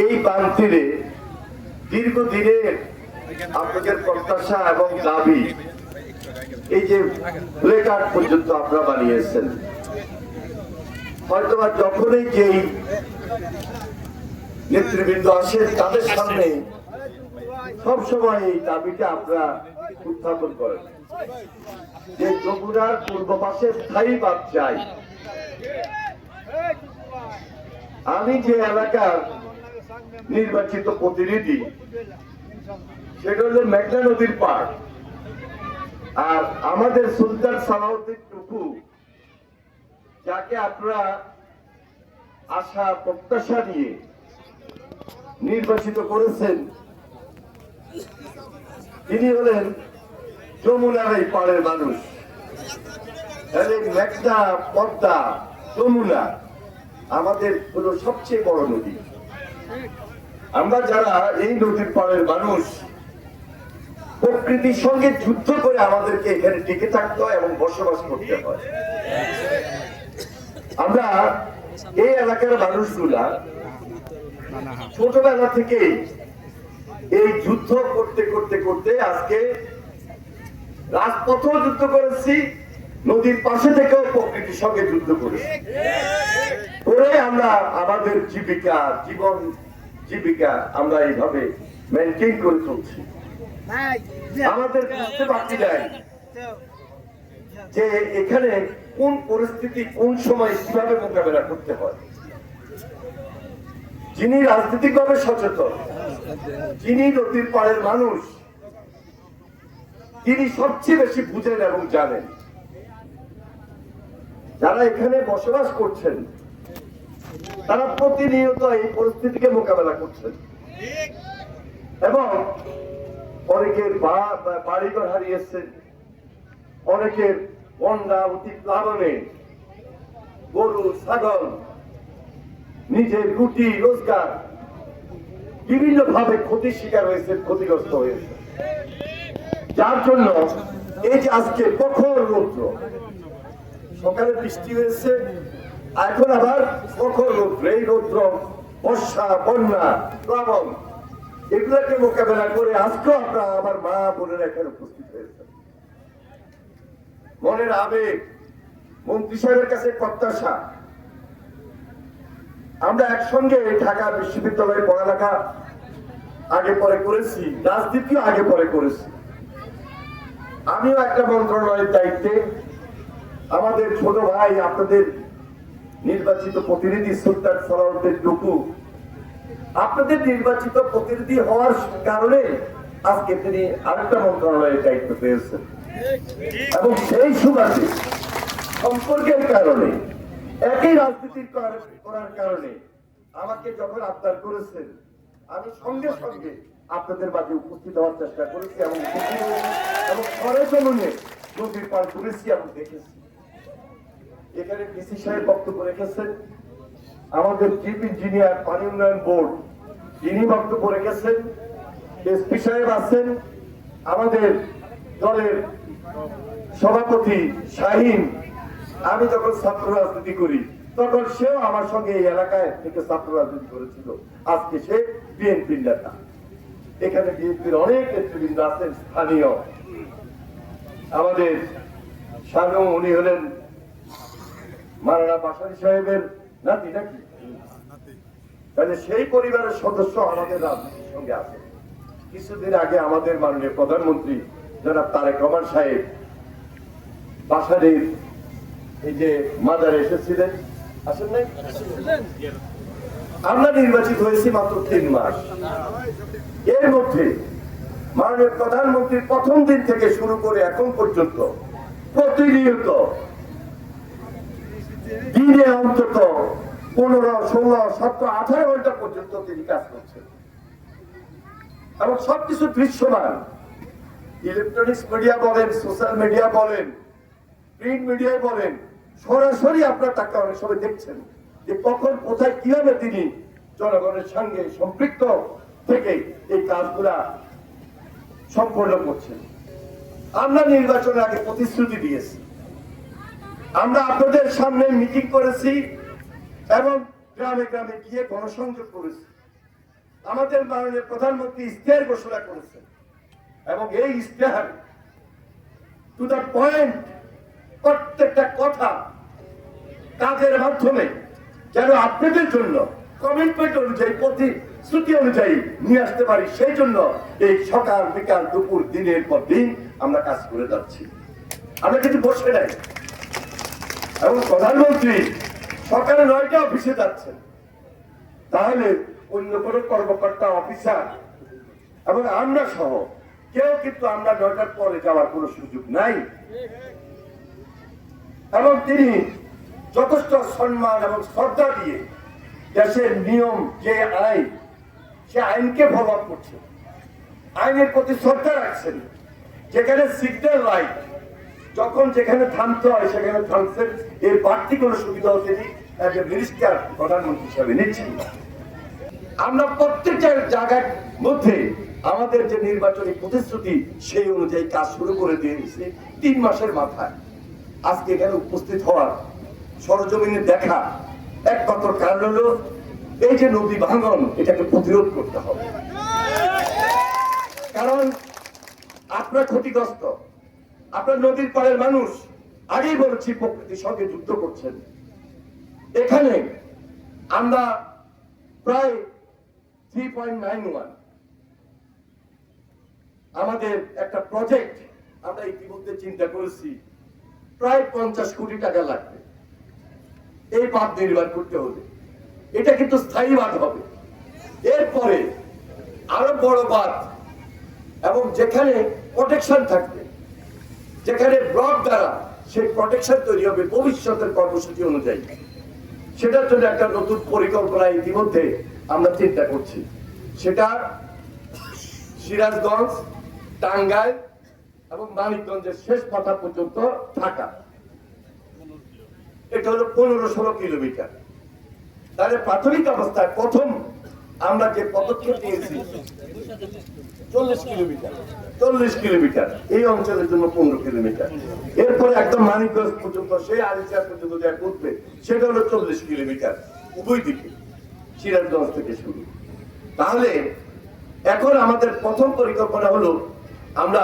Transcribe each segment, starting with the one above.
এই বানতীরে দীর্ঘদিনের আপনাদের প্রত্যাশা এবং দাবি এই যে প্লেকার্ড পর্যন্ত আপনারা বানিয়েছেন, হয়তোবা যখনই যেই নেতৃবৃন্দ আসে তাদের সামনে সবসময় এই দাবিটা আপনারা উত্থাপন করেন যে যমুনার পূর্ব পাশে স্থায়ী বাঁধ চাই। আমি যে এলাকার নির্বাচিত প্রতিনিধি সেটা হলো মেঘনা নদীর পাড়, আর আমাদের সুলতান সালাউদ্দিন টুকু যাকে আপনারা আশা প্রত্যাশা নিয়ে নির্বাচিত করেছেন, তিনি হলেন যমুনার এই পাড়ের মানুষ। মেঘনা, পদ্মা, যমুনা আমাদের হলো সবচেয়ে বড় নদী। আমরা যারা এই নদীর পাড়ের মানুষ, প্রকৃতির সঙ্গে যুদ্ধ করে আমাদেরকে এখানে টিকে থাকতে হয় এবং বসবাস করতে হয়। আমরা এই এলাকার মানুষগুলা ছোটবেলা থেকে এই যুদ্ধ করতে করতে করতে আজকে রাজপথেও যুদ্ধ করেছি, নদীর পাশে থেকেও প্রকৃতির সঙ্গে যুদ্ধ করেছি, করে আমরা আমাদের জীবিকা আমরা এইভাবে মেনটেন করে চলছি। আমাদের বুঝতে বাকি যায় যে এখানে কোন পরিস্থিতি কোন সময় কিভাবে মোকাবেলা করতে হয়। যিনি রাজনৈতিকভাবে সচেতন, যিনি নদীর পাড়ের মানুষ, তিনি সবচেয়ে বেশি বুঝেন এবং জানেন। যারা এখানে বসবাস করছেন তারা প্রতিনিয়ত এই পরিস্থিতিকে মোকাবেলা করছেন এবং অনেকের বাড়িঘর হারিয়েছেন, অনেকের বন্যা অতি প্লাবনে গরু ছাগল নিজের রুটি রোজগার বিভিন্ন ভাবে ক্ষতির শিকার হয়েছে, ক্ষতিগ্রস্ত হয়েছে। যার জন্য এই যে আজকে প্রখর রৌদ্র, সকালে বৃষ্টি হয়েছে, এখন আবার প্রখর রৌদ্র, এই রৌদ্র, বর্ষা, বন্যা, প্লাবন এগুলোকে মোকাবেলা করে আজকেও আপনারা আমার মা বোনেরা এখানে উপস্থিত হয়েছে। মনের আবেগ, মন্ত্রী সাহেবের কাছে প্রত্যাশা। আমরা একসঙ্গে ঢাকা বিশ্ববিদ্যালয়ে পড়ালেখা আগে পরে করেছি, রাজনীতিও আগে পরে করেছি। আমিও একটা মন্ত্রণালয়ের দায়িত্বে, আমাদের ছোট ভাই আপনাদের নির্বাচিত প্রতিনিধি সুলতান সালাউদ্দিন টুকু আপনাদের নির্বাচিত প্রতিনিধি হওয়ার কারণে আজকে তিনি আরেকটা মন্ত্রণালয়ের দায়িত্ব পেয়েছেন এবং সেই সুবাদে সম্পর্কের কারণে, একই রাজনীতি করার কারণে আমাকে যখন আবদার করেছেন, আমি সঙ্গে সঙ্গে আপনাদের মাঝে উপস্থিত হওয়ার চেষ্টা করেছি এবং সরেজমিনে নদীর পার ঘুরেছি এবং দেখেছি। এখানে ডিসি সাহেব বক্তব্য রেখেছেন, আমাদের চিফ ইঞ্জিনিয়ার পানি উন্নয়ন বোর্ড তিনি বক্তব্য রেখেছেন, এসপি সাহেব আছেন, আমাদের দলের সভাপতি শাহিন। আমি যখন ছাত্র রাজনীতি করি তখন সেও আমার সঙ্গে এই এলাকায় থেকে ছাত্র রাজনীতি করেছিল, আজকে সে বিএনপির নেতা। এখানে বিএনপির অনেক নেতৃবৃন্দ আছেন স্থানীয়। আমাদের শানু, উনি হলেন মারানা বাসারি সাহেবের নাতি নাকি, তাহলে সেই পরিবারের সদস্য আমাদের রাজনীতির সঙ্গে আছে। কিছুদিন আগে আমাদের মাননীয় প্রধানমন্ত্রী জনাব তারেক রহমান সাহেব বাসারির এই যে মাজারে এসেছিলেন, আসেন নাই? আমরা নির্বাচিত হয়েছি মাত্র 3 মাস। এর মধ্যে মাননীয় প্রধানমন্ত্রীর প্রথম দিন থেকে শুরু করে এখন পর্যন্ত প্রতিনিয়ত দিনে অন্তত 15, 16, 17, 18 ঘন্টা পর্যন্ত তিনি কাজ করছেন এবং সবকিছু দৃশ্যমান। ইলেকট্রনিক্স মিডিয়া বলেন, সোশ্যাল মিডিয়া বলেন, প্রিন্ট মিডিয়ায় বলেন, সরাসরি আপনার টাকা অনেক সময় দেখছেন যে কখন কোথায় কিভাবে তিনি জনগণের সঙ্গে সম্পৃক্ত থেকে এই কাজগুলা সম্পন্ন করছেন। আমরা নির্বাচনের আগে প্রতিশ্রুতি দিয়েছি, আমরা আপনাদের সামনে মিটিং করেছি এবং গ্রামে গ্রামে গিয়ে গণসংযোগ করেছি। আমাদের মাননীয় প্রধানমন্ত্রী ইশতেহার ঘোষণা করেছেন এবং এই ইশতেহার টু দ্য পয়েন্ট প্রত্যেকটা কথা কাজের মাধ্যমে যেন আপনাদের জন্য কমিটমেন্ট অনুযায়ী প্রতিশ্রুতি অনুযায়ী নিয়ে আসতে পারি, সেই জন্য এই সকাল বিকাল দুপুর দিনের পর দিন আমরা কাজ করে যাচ্ছি। আমরা কিন্তু বসে নাই। এবং প্রধানমন্ত্রী সকালে 9টা অফিসে যাচ্ছেন, তাহলে অন্য কোনো কর্মকর্তা অফিসার এবং আমরা সহ কেউ কিন্তু আমরা 9টার পরে যাওয়ার কোনো সুযোগ নাই। এবং তিনি যথেষ্ট সম্মান এবং শ্রদ্ধা দিয়ে দেশের নিয়ম যে আইন, সে আইনকে ফলো আপ করছেন, আইনের প্রতি শ্রদ্ধা রাখছেন। যেখানে সিগন্যাল লাইট যখন যেখানে থামতে হয় সেখানে থামছেন। এর বাড়তি কোনো সুবিধাও তিনি মিনিস্টার প্রধানমন্ত্রী হিসাবে নিচ্ছেন। আমরা প্রত্যেকটা জায়গার মধ্যে আমাদের যে নির্বাচনী প্রতিশ্রুতি সেই অনুযায়ী কাজ শুরু করে দিয়েছে 3 মাসের মাথায়। আজকে এখানে উপস্থিত হওয়ার, সরজমিনে দেখা একমাত্র কারণ হলো এই যে নদী ভাঙন, এটাকে প্রতিরোধ করতে হবে। কারণ আপনার ক্ষতিগ্রস্ত, আপনার নদীর পাড়ের মানুষ, আগেই বলেছি, প্রকৃতির সঙ্গে যুদ্ধ করছেন। এখানে আমরা প্রায় 3.91 আমাদের একটা প্রজেক্ট আমরা ইতিমধ্যে চিন্তা করেছি, প্রায় 50 কোটি টাকা লাগবে এই বাঁধ নির্মাণ করতে হবে। এটা কিন্তু স্থায়ী বাঁধ হবে। এরপরে আরো বড় বাঁধ এবং যেখানে প্রোটেকশন থাকবে, যেখানে ব্লক দ্বারা সেই প্রোটেকশন তৈরি হবে ভবিষ্যতের কর্মসূচি অনুযায়ী। সেটার জন্য একটা নতুন পরিকল্পনা ইতিমধ্যে আমরা চিন্তা করছি। সেটা সিরাজগঞ্জ, টাঙ্গাইল এবং মানিকগঞ্জের শেষ মাথা পর্যন্ত ঢাকা। এটা হলো 15-16 কিলোমিটার। তাহলে প্রাথমিক অবস্থায় প্রথম আমরা যে পদক্ষেপ নিয়েছি 40 কিলোমিটার, এই অঞ্চলের জন্য 15 কিলোমিটার। এরপরে একদম মানিকগঞ্জ পর্যন্ত, সেই আলিশা পর্যন্ত যা করবে সেটা হলো 40 কিলোমিটার উভয় দিকে, সিরাজগঞ্জ থেকে শুরু। তাহলে এখন আমাদের প্রথম পরিকল্পনা হলো আমরা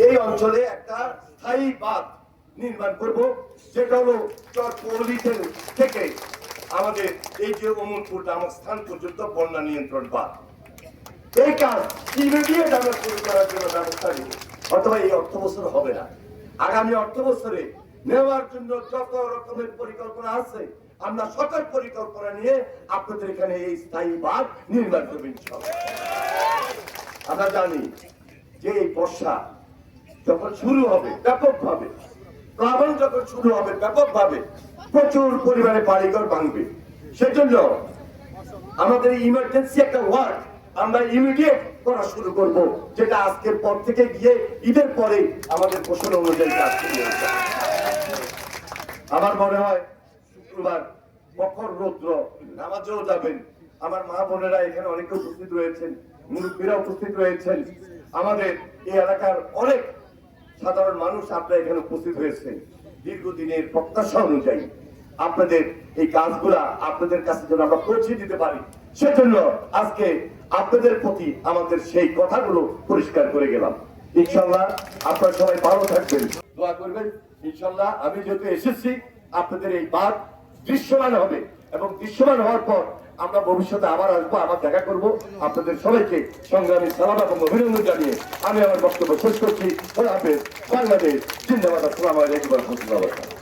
এই অঞ্চলে একটা স্থায়ী বাঁধ নির্মাণ করব, যেটা হলো চরপল্লী থেকে আমাদের এই যে অমরপুর নামক স্থান পর্যন্ত বন্যা নিয়ন্ত্রণ বাঁধ। এই কাজ ইমিডিয়েট আমরা শুরু করার জন্য ব্যবস্থা নিব, অথবা এই অর্থ বছর হবে না, আগামী অর্থ বছরে নেওয়ার জন্য যত রকমের পরিকল্পনা আছে আমরা সকল পরিকল্পনা নিয়ে আপনাদের এখানে এই স্থায়ী বাঁধ নির্মাণ করবেন। আমরা জানি যে এই বর্ষা যখন শুরু হবে ব্যাপকভাবে, প্লাবন যখন শুরু হবে ব্যাপকভাবে, প্রচুর পরিমাণে বাড়িঘর ভাঙবে। সেজন্য আমাদের ইমার্জেন্সি একটা ওয়ার্ক আমরা ইমিডিয়েট করা শুরু করব, যেটা আজকের পর থেকে গিয়ে ঈদের পরে আমাদের ঘোষণা অনুযায়ী কাজ শুরু হয়ে যাবে। আমার মনে হয় শুক্রবার প্রখর রৌদ্র, নামাজেও যাবেন। আমার মা বোনেরা এখানে অনেকে উপস্থিত রয়েছেন, মুরব্বীরা উপস্থিত রয়েছেন, আমাদের এই এলাকার অনেক সাধারণ মানুষ আপনারা এখানে উপস্থিত হয়েছেন। দীর্ঘদিনের প্রত্যাশা অনুযায়ী আপনাদের এই কাজগুলা আপনাদের কাছে যেন আমরা পৌঁছে দিতে পারি, সেজন্য আজকে আপনাদের প্রতি আমাদের সেই কথাগুলো পরিষ্কার করে গেলাম। ইনশাল্লাহ আপনারা সবাই ভালো থাকবেন, দোয়া করবেন। ইনশাল্লাহ আমি যেহেতু এসেছি, আপনাদের এই বাঁধ দৃশ্যমান হবে এবং দৃশ্যমান হওয়ার পর আমরা ভবিষ্যতে আবার আসবো, আবার দেখা করব। আপনাদের সবাইকে সংগ্রামী সালাম এবং অভিনন্দন জানিয়ে আমি আমার বক্তব্য শেষ করছি। খোদা হাফেজ। বাংলাদেশ জিন্দাবাদ। আসসালামু আলাইকুম ওয়া রাহমাতুল্লাহি ওয়া বারাকাতুহু।